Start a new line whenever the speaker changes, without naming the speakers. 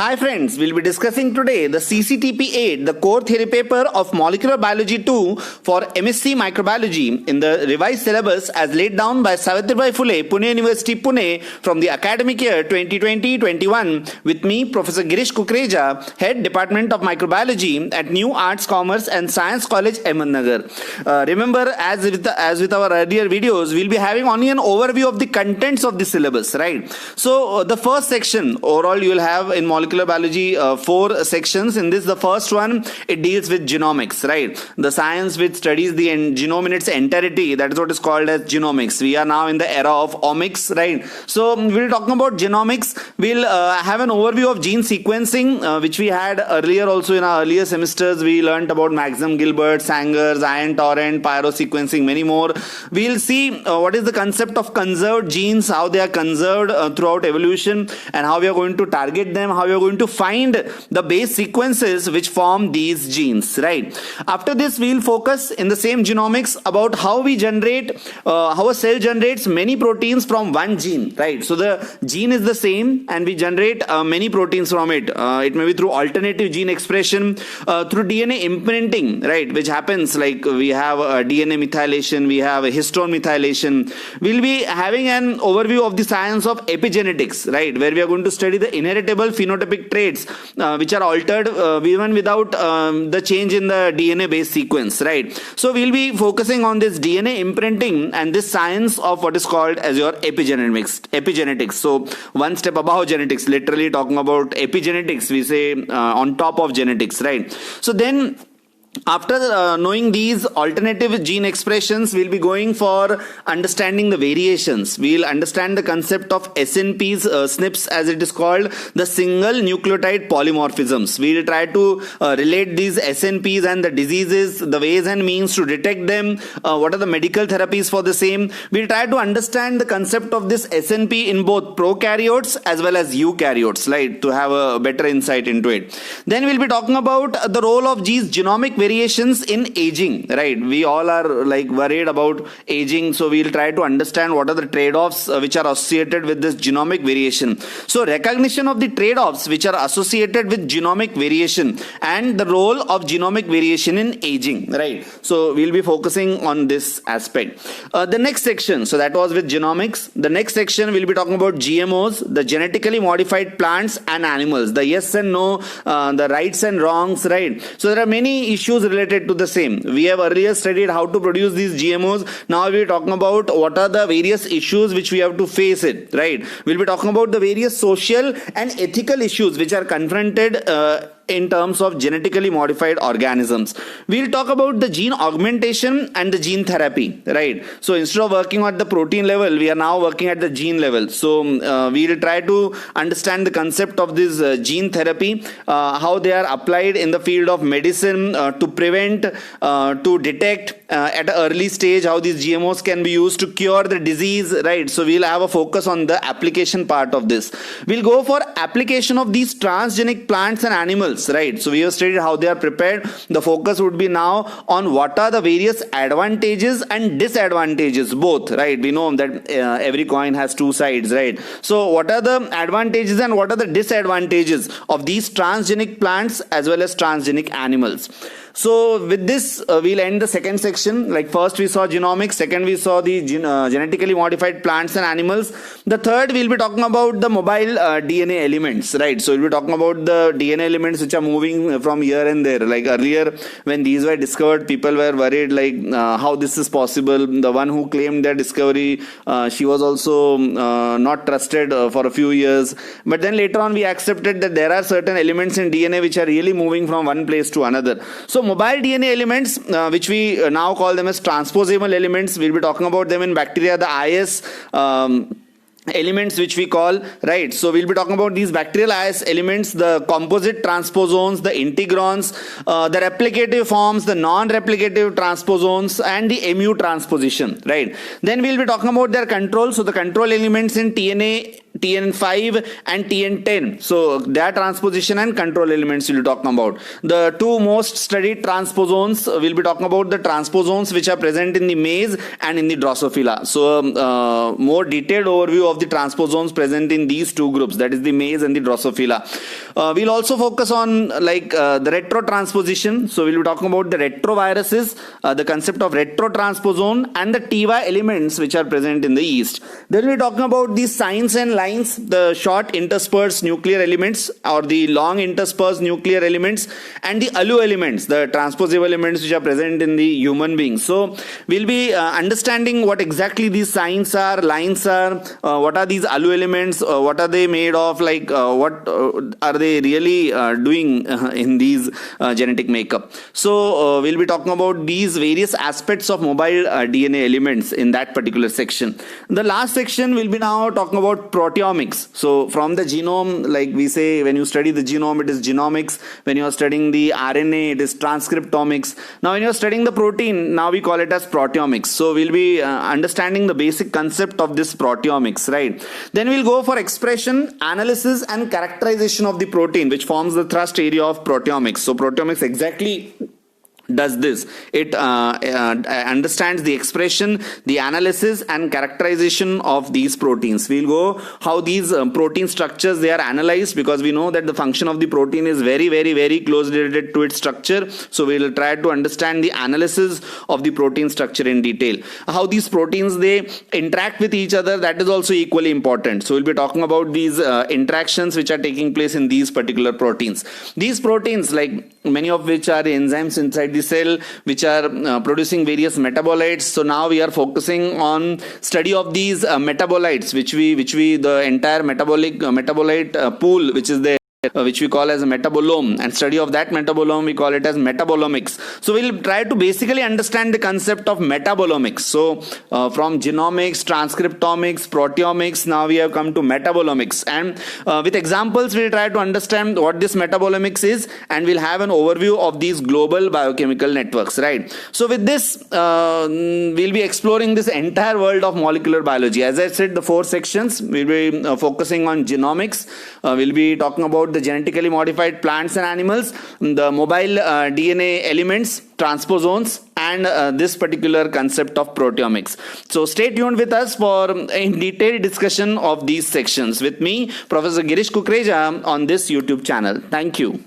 Hi friends, we'll be discussing today the CCTP8, the core theory paper of Molecular Biology 2 for MSc Microbiology in the revised syllabus as laid down by Savitribai Phule, Pune University, Pune from the academic year 2020-21 with me, Professor Girish Kukreja, Head Department of Microbiology at New Arts, Commerce and Science College, Ahmednagar. Remember, as with our earlier videos, we'll be having only an overview of the contents of the syllabus, right? So the first section, overall you will have in Molecular Biology 4 sections. In this, the first one, it deals with genomics, right? The science which studies the genome in its entirety, that is what is called as genomics. We are now in the era of omics, right? So we'll talk about genomics. We'll have an overview of gene sequencing, which we had earlier also in our earlier semesters. We learned about Maxim Gilbert, Sanger's, ion torrent, pyrosequencing, many more. We'll see what is the concept of conserved genes, how they are conserved throughout evolution, and how we are going to target them, how we are going to find the base sequences which form these genes, right? After this, we'll focus in the same genomics about how we generate, how a cell generates many proteins from one gene, right? So the gene is the same and we generate many proteins from it. It may be through alternative gene expression, through DNA imprinting, right? Which happens like we have DNA methylation, we have a histone methylation. We'll be having an overview of the science of epigenetics, right? Where we are going to study the inheritable phenotypic traits which are altered even without the change in the DNA base sequence, right? So we'll be focusing on this DNA imprinting and this science of what is called as your epigenetics. So one step above genetics, literally talking about epigenetics, we say on top of genetics, right? So then after knowing these alternative gene expressions, we'll be going for understanding the variations. We'll understand the concept of SNPs, SNPs as it is called, the single nucleotide polymorphisms. We'll try to relate these SNPs and the diseases, the ways and means to detect them, what are the medical therapies for the same. We'll try to understand the concept of this SNP in both prokaryotes as well as eukaryotes, right, to have a better insight into it. Then we'll be talking about the role of these genomic variations in aging, right? We all are like worried about aging, so we'll try to understand what are the trade-offs which are associated with this genomic variation. So recognition of the trade-offs which are associated with genomic variation and the role of genomic variation in aging, right? So we'll be focusing on this aspect. The next section, so that was with genomics. The next section we'll be talking about GMOs, the genetically modified plants and animals, the yes and no, the rights and wrongs, right? So there are many issues related to the same. We have earlier studied how to produce these GMOs. Now we're talking about what are the various issues which we have to face it, right? We'll be talking about the various social and ethical issues which are confronted in terms of genetically modified organisms. We'll talk about the gene augmentation and the gene therapy, right? So instead of working at the protein level, we are now working at the gene level. So we'll try to understand the concept of this gene therapy, how they are applied in the field of medicine to prevent, to detect at an early stage, how these GMOs can be used to cure the disease, right? So we'll have a focus on the application part of this. We'll go for application of these transgenic plants and animals, right? So we have studied how they are prepared. The focus would be now on what are the various advantages and disadvantages, both, right? We know that every coin has two sides, right? So what are the advantages and what are the disadvantages of these transgenic plants as well as transgenic animals? So with this, we'll end the second section. Like first we saw genomics, second we saw the genetically modified plants and animals. The third we'll be talking about the mobile DNA elements, right? So we'll be talking about the DNA elements which are moving from here and there. Like earlier when these were discovered, people were worried like how this is possible. The one who claimed their discovery, she was also not trusted for a few years. But then later on we accepted that there are certain elements in DNA which are really moving from one place to another. So mobile DNA elements, which we now call them as transposomal elements, we'll be talking about them in bacteria, the IS elements which we call, right? So we'll be talking about these bacterial IS elements, the composite transposons, the integrons, the replicative forms, the non-replicative transposons, and the mu transposition, right? Then we'll be talking about their control. So the control elements in DNA TN5 and TN10. So their transposition and control elements we'll be talking about. The two most studied transposons, we'll be talking about the transposons which are present in the maize and in the Drosophila. So more detailed overview of the transposons present in these two groups, that is the maize and the Drosophila. We'll also focus on the retrotransposition. So we'll be talking about the retroviruses, the concept of retrotransposon and the TY elements which are present in the yeast. Then we'll be talking about the signs and lines, the short interspersed nuclear elements or the long interspersed nuclear elements, and the ALU elements, the transpositive elements which are present in the human beings. So we'll be understanding what exactly these signs are, lines are, what are these ALU elements, what are they made of, what are they really doing in these genetic makeup. So we'll be talking about these various aspects of mobile DNA elements in that particular section. The last section will be now talking about proteomics. So from the genome, like we say, when you study the genome, it is genomics. When you are studying the RNA, it is transcriptomics. Now when you are studying the protein, now we call it as proteomics. So we'll be understanding the basic concept of this proteomics, right? Then we'll go for expression, analysis and characterization of the protein, which forms the thrust area of proteomics. So proteomics exactly does this. It understands the expression, the analysis and characterization of these proteins. We'll go how these protein structures they are analyzed, because we know that the function of the protein is very closely related to its structure. So we'll try to understand the analysis of the protein structure in detail. How these proteins they interact with each other, that is also equally important. So we'll be talking about these interactions which are taking place in these particular proteins. These proteins, like many of which are enzymes inside the cell which are producing various metabolites. So now we are focusing on study of these metabolites which we the entire metabolite pool which is there, which we call as a metabolome, and study of that metabolome we call it as metabolomics. So we'll try to basically understand the concept of metabolomics. So from genomics, transcriptomics, proteomics, now we have come to metabolomics, and with examples we'll try to understand what this metabolomics is, and we'll have an overview of these global biochemical networks, right? So with this we'll be exploring this entire world of molecular biology. As I said, the 4 sections we'll be focusing on genomics, we'll be talking about the genetically modified plants and animals, the mobile DNA elements, transposons, and this particular concept of proteomics. So stay tuned with us for a detailed discussion of these sections with me, Professor Girish Kukreja, on this YouTube channel. Thank you.